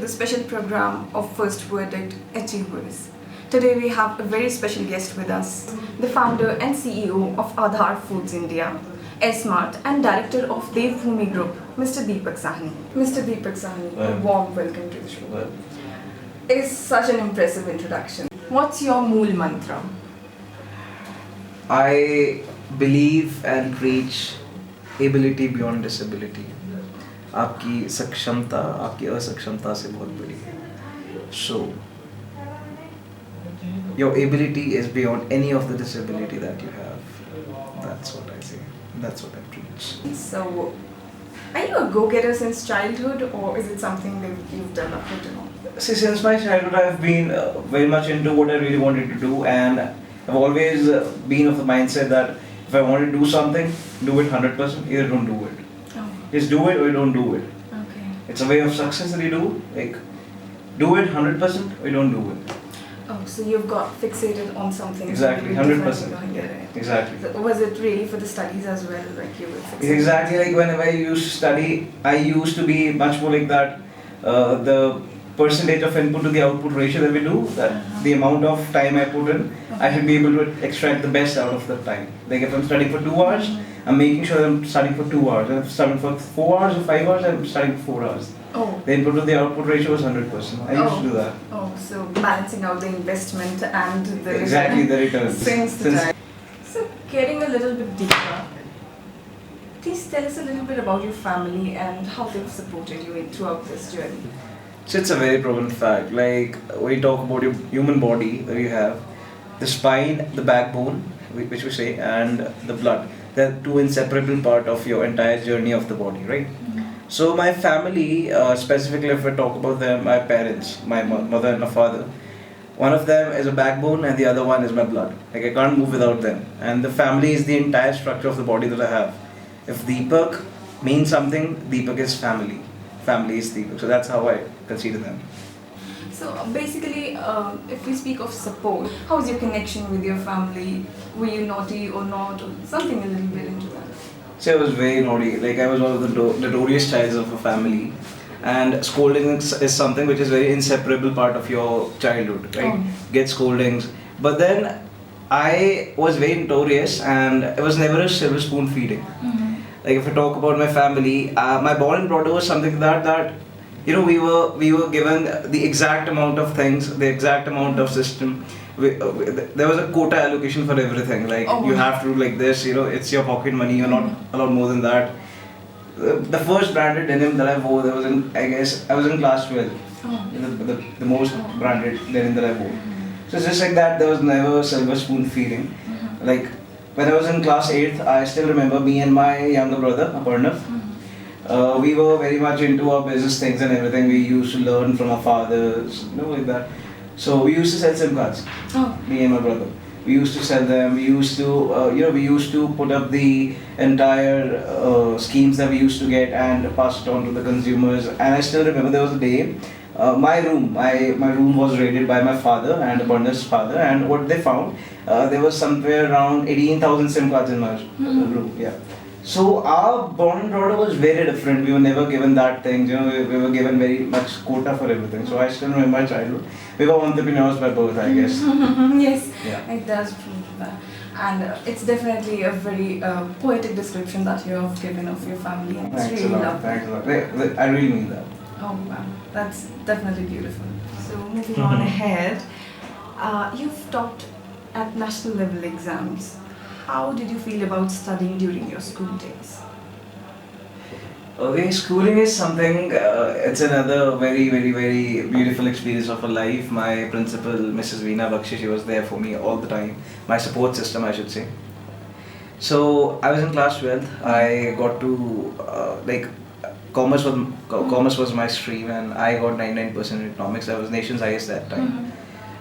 the special program of First Verdict Achievers. Today we have a very special guest with us, the founder and CEO of Aadhaar Foods India, S-Mart and director of Devbhoomi Group, Mr. Deepak Sahni. Mr. Deepak Sahni, a warm welcome to the show. It's such an impressive introduction. What's your Mool Mantra? I believe and preach ability beyond disability. आपकी सक्षमता आपकी असक्षमता से बहुत बड़ी है. So your ability is beyond any of the disability that you have. That's what I say. That's what I preach. So, are you a go-getter since childhood, or is it something that you've developed it on? See, since my childhood, I've been very much into what I really wanted to do, and I've always been of the mindset that if I want to do something, do it 100%. Either don't do it. Oh. Just do it or don't do it. Okay. It's a way of success that you do. Like, do it 100% or don't do it. Oh, so you've got fixated on something. Exactly, 100%. Yeah, exactly. So was it really for the studies as well, like you were fixated? Exactly, like whenever I used to study, I used to be much more like that. The percentage of input to the output ratio that we do, that the amount of time I put in, I should be able to extract the best out of that time. Like if I'm studying for 2 hours, I'm making sure that I'm studying for 2 hours. If I'm studying for 4 hours or 5 hours, I'm studying for 4 hours. Oh. The input to the output ratio was 100%. I used to do that. Oh, so balancing out the investment and the Exactly, the returns. Since the time. So getting a little bit deeper, please tell us a little bit about your family and how they've supported you throughout this journey. So it's a very proven fact. Like when you talk about your human body that you have, the spine, the backbone, which we say, and the blood, they're two inseparable part of your entire journey of the body, right? So my family, specifically if I talk about them, my parents, my mother and my father, one of them is a backbone and the other one is my blood. Like I can't move without them. And the family is the entire structure of the body that I have. If Deepak means something, Deepak is family. Family is Deepak. So that's how I consider them. So basically, if we speak of support, how is your connection with your family? Were you naughty or not? Or something a little bit into that. So I was very naughty. Like I was one of the notorious childs of a family. And scolding is something which is very inseparable part of your childhood, right? Oh. Get scoldings. But then I was very notorious and it was never a silver spoon feeding. Like if I talk about my family, my born and brought was something that you know we were given the exact amount of things, the exact amount of system. There was a quota allocation for everything. Like you have to do like this. You know, it's your pocket money. You're not allowed more than that. The first branded denim that I wore, that was in, I guess I was in class 12. The most branded denim that I wore. So it's just like that. There was never silver spoon feeding. Like when I was in class 8th, I still remember me and my younger brother, Aparnav. We were very much into our business things and everything. We used to learn from our fathers, you know, like that. So we used to sell SIM cards. Me and my brother. We used to sell them. We used to, we used to put up the entire schemes that we used to get and pass it on to the consumers. And I still remember there was a day. My room was raided by my father and Aparnav's father, and what they found, there was somewhere around 18,000 SIM cards in my room. Yeah. So our born and brought was very different. We were never given that thing. You know, we were given very much quota for everything. So I still remember my childhood. We were entrepreneurs by birth, I guess. Yes, yeah. It does prove that. And it's definitely a very poetic description that you have given of your family. And it's really lovely. Thanks a lot. I really mean that. Oh wow, that's definitely beautiful. So moving on ahead, you've topped at national level exams. How did you feel about studying during your school days? Okay, schooling is something, it's another very, very, very beautiful experience of a life. My principal, Mrs. Veena Bakshi, she was there for me all the time. My support system, I should say. So, I was in class 12th. I got to, commerce was my stream, and I got 99% in economics. I was nation's highest that time.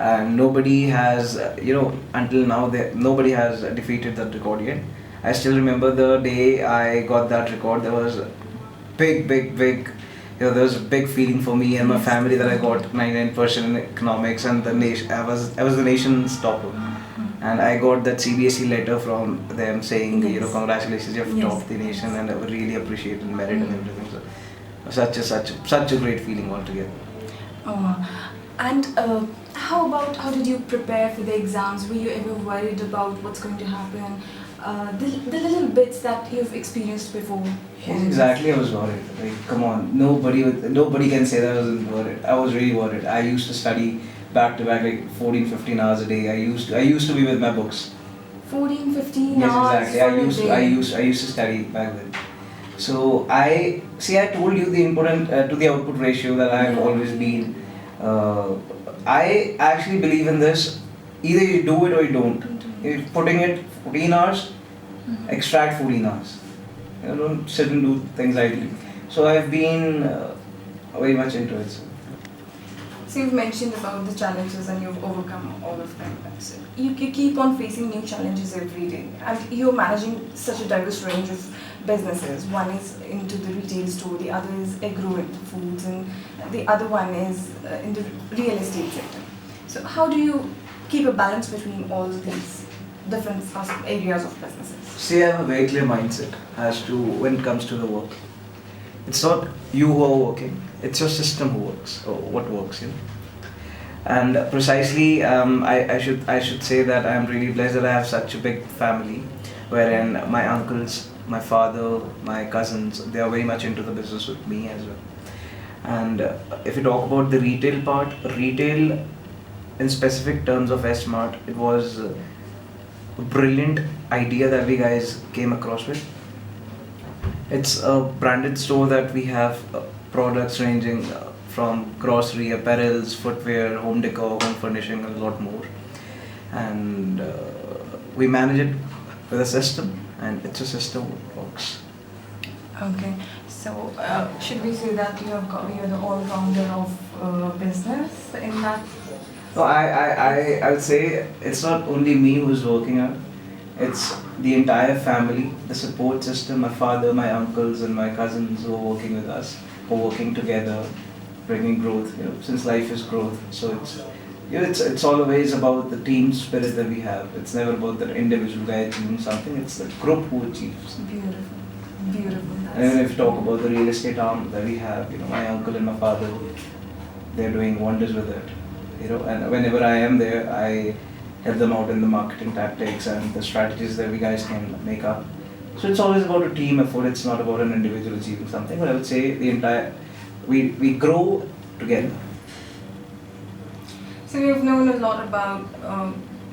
And nobody has, until now, nobody has defeated that record yet. I still remember the day I got that record. There was big, there was a big feeling for me and my family that I got 99% in economics, and the nation, I was the nation's topper. And I got that CBSE letter from them saying, congratulations, you have topped the nation, and I would really appreciate and merit and everything. So, such a great feeling altogether. And how did you prepare for the exams? Were you ever worried about what's going to happen? The little bits that you've experienced before. Yes, exactly. I was worried. Like, come on, nobody can say that I wasn't worried. I was really worried. I used to study back to back, like 14, 15 hours a day. I used to be with my books. 14, 15 Yes, hours exactly. for a day. I used to study back then. So I see. I told you the input to the output ratio that I've Yeah. always been. Uh, I actually believe in this. Either you do it or you don't. If putting it 14 hours, extract 14 hours. You know, don't sit and do things idly. So I've been very much into it. So you've mentioned about the challenges and you've overcome all of them. So you keep on facing new challenges every day, and you're managing such a diverse range of businesses. One is into the retail store, the other is agro foods, and the other one is in the real estate sector. So how do you keep a balance between all of these different areas of businesses? See, I have a very clear mindset as to when it comes to the work. It's not you who are working, it's your system who works, or what works, you know. And precisely, I should say that I'm really blessed that I have such a big family, wherein my uncles, my father, my cousins, they are very much into the business with me as well. And if you talk about the retail part, retail in specific terms of S-Mart, it was a brilliant idea that we guys came across with. It's a branded store that we have products ranging from grocery, apparels, footwear, home decor, home furnishing, and a lot more. And we manage it with a system, and it's a system that works. Okay, so should we say that you're the all-rounder of business in that? So I would say it's not only me who's working on it, it's the entire family, the support system, my father, my uncles, and my cousins who are working with us, who are working together, bringing growth. You know, since life is growth, so it's always about the team spirit that we have. It's never about the individual guy achieving something. It's the group who achieves. Beautiful, beautiful. And then if you talk about the real estate arm that we have, you know, my uncle and my father, they're doing wonders with it. You know, and whenever I am there, I help them out in the marketing tactics and the strategies that we guys can make up. So it's always about a team effort. It's not about an individual achieving something. But I would say we grow together. So we've known a lot about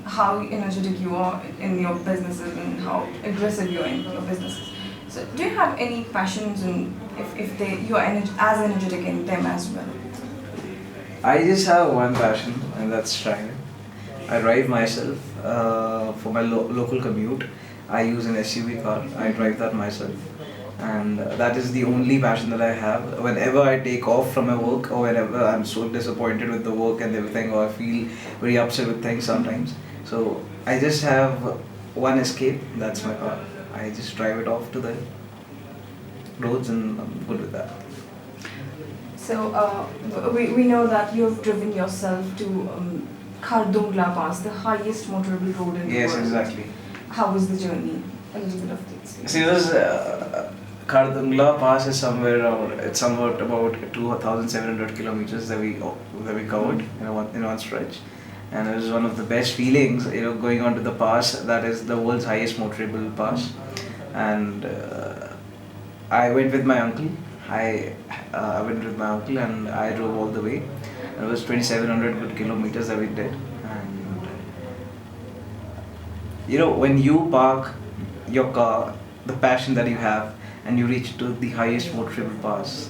how energetic you are in your businesses and how aggressive you are in your businesses. So do you have any passions, and if you are as energetic in them as well? I just have one passion, and that's driving. I drive myself for my local commute. I use an SUV car. I drive that myself, and that is the only passion that I have. Whenever I take off from my work, or whenever I'm so disappointed with the work and everything, or I feel very upset with things sometimes, so I just have one escape. That's my car. I just drive it off to the roads, and I'm good with that. So we know that you've driven yourself to Khardungla Pass, the highest motorable road in the Yes, world. exactly. How was the journey? A little bit of the experience. See, this Khardungla Pass is it's somewhat about 2,700 kilometers that we covered in one stretch, and it was one of the best feelings, you know, going onto the pass. That is the world's highest motorable pass, and I went with my uncle. I went with my uncle and I drove all the way. It was 2,700 good kilometers that we did, and you know, when you park your car, the passion that you have, and you reach to the highest motorable pass,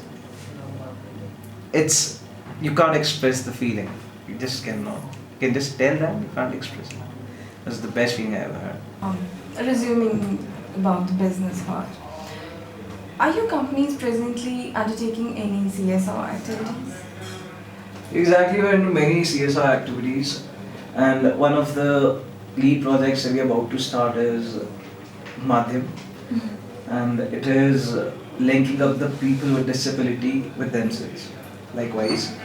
it's you can't express the feeling. You just cannot. You can just tell that you can't express it. That's the best feeling I ever had. Resuming about the business part, are your companies presently undertaking any CSR activities? Exactly, we're into many CSR activities, and one of the lead projects that we're about to start is Madhyam, and it is linking up the people with disability with themselves. Likewise,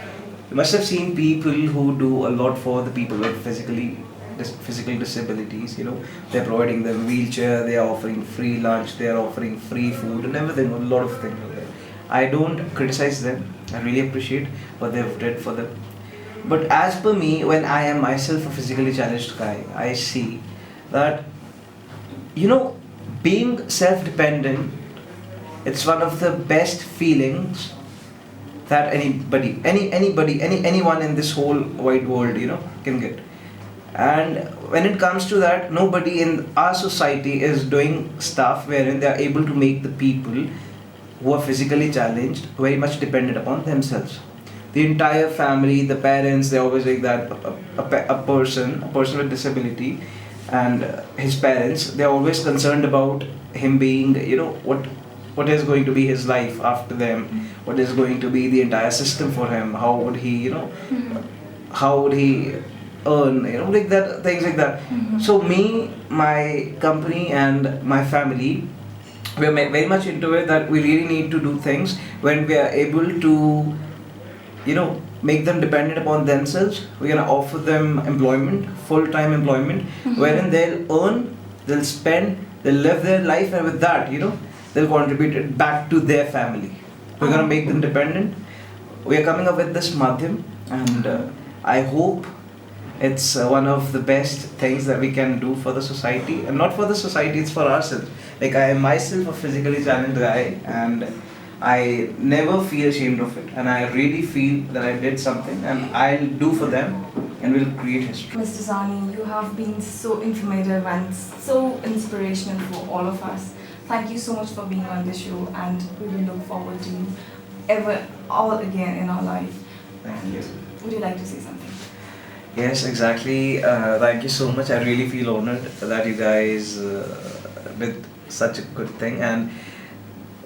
you must have seen people who do a lot for the people with physical disabilities. You know, they're providing them wheelchair, they are offering free lunch, they are offering free food and everything. A lot of things are there. I don't criticize them. I really appreciate what they've did for them. But as per me, when I am myself a physically challenged guy, I see that, you know, being self-dependent, it's one of the best feelings that anyone in this whole wide world, can get. And when it comes to that, nobody in our society is doing stuff wherein they are able to make the people who are physically challenged very much dependent upon themselves. The entire family, the parents, they always like that a person with disability, and his parents, they're always concerned about him being, what is going to be his life after them, what is going to be the entire system for him, how would he, how would he earn, like that, things like that. So me, my company and my family, we're very much into it that we really need to do things when we are able to, make them dependent upon themselves. We're gonna offer them employment, full-time employment, wherein they'll earn, they'll spend, they'll live their life, and with that, they'll contribute it back to their family. We're gonna make them dependent. We are coming up with this madhyam, and I hope it's one of the best things that we can do for the society, and not for the society, it's for ourselves. Like, I am myself a physically challenged guy, and I never feel ashamed of it, and I really feel that I did something and I'll do for them, and we'll create history. Mr. Sahni, you have been so informative and so inspirational for all of us. Thank you so much for being on the show, and we will look forward to you all again in our life. Thank you. Would you like to say something? Yes, exactly. Thank you so much. I really feel honored that you guys did such a good thing. And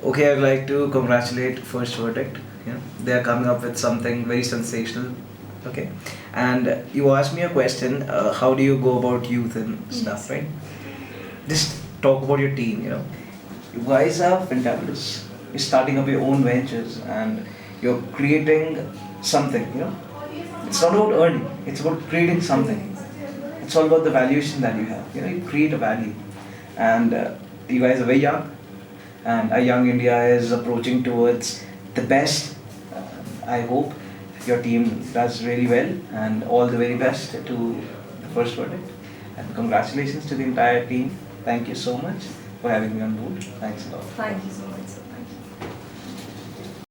okay, I'd like to congratulate First Verdict. They are coming up with something very sensational. Okay, and you asked me a question. How do you go about youth and stuff, right? Just talk about your team. You guys are fantabulous. You're starting up your own ventures, and you're creating something. It's not about earning, it's about creating something. It's all about the valuation that you have. You create a value. And you guys are very young, and a young India is approaching towards the best. I hope your team does really well, and all the very best to the First Verdict. And congratulations to the entire team. Thank you so much for having me on board. Thanks a lot. Thank you so much, sir.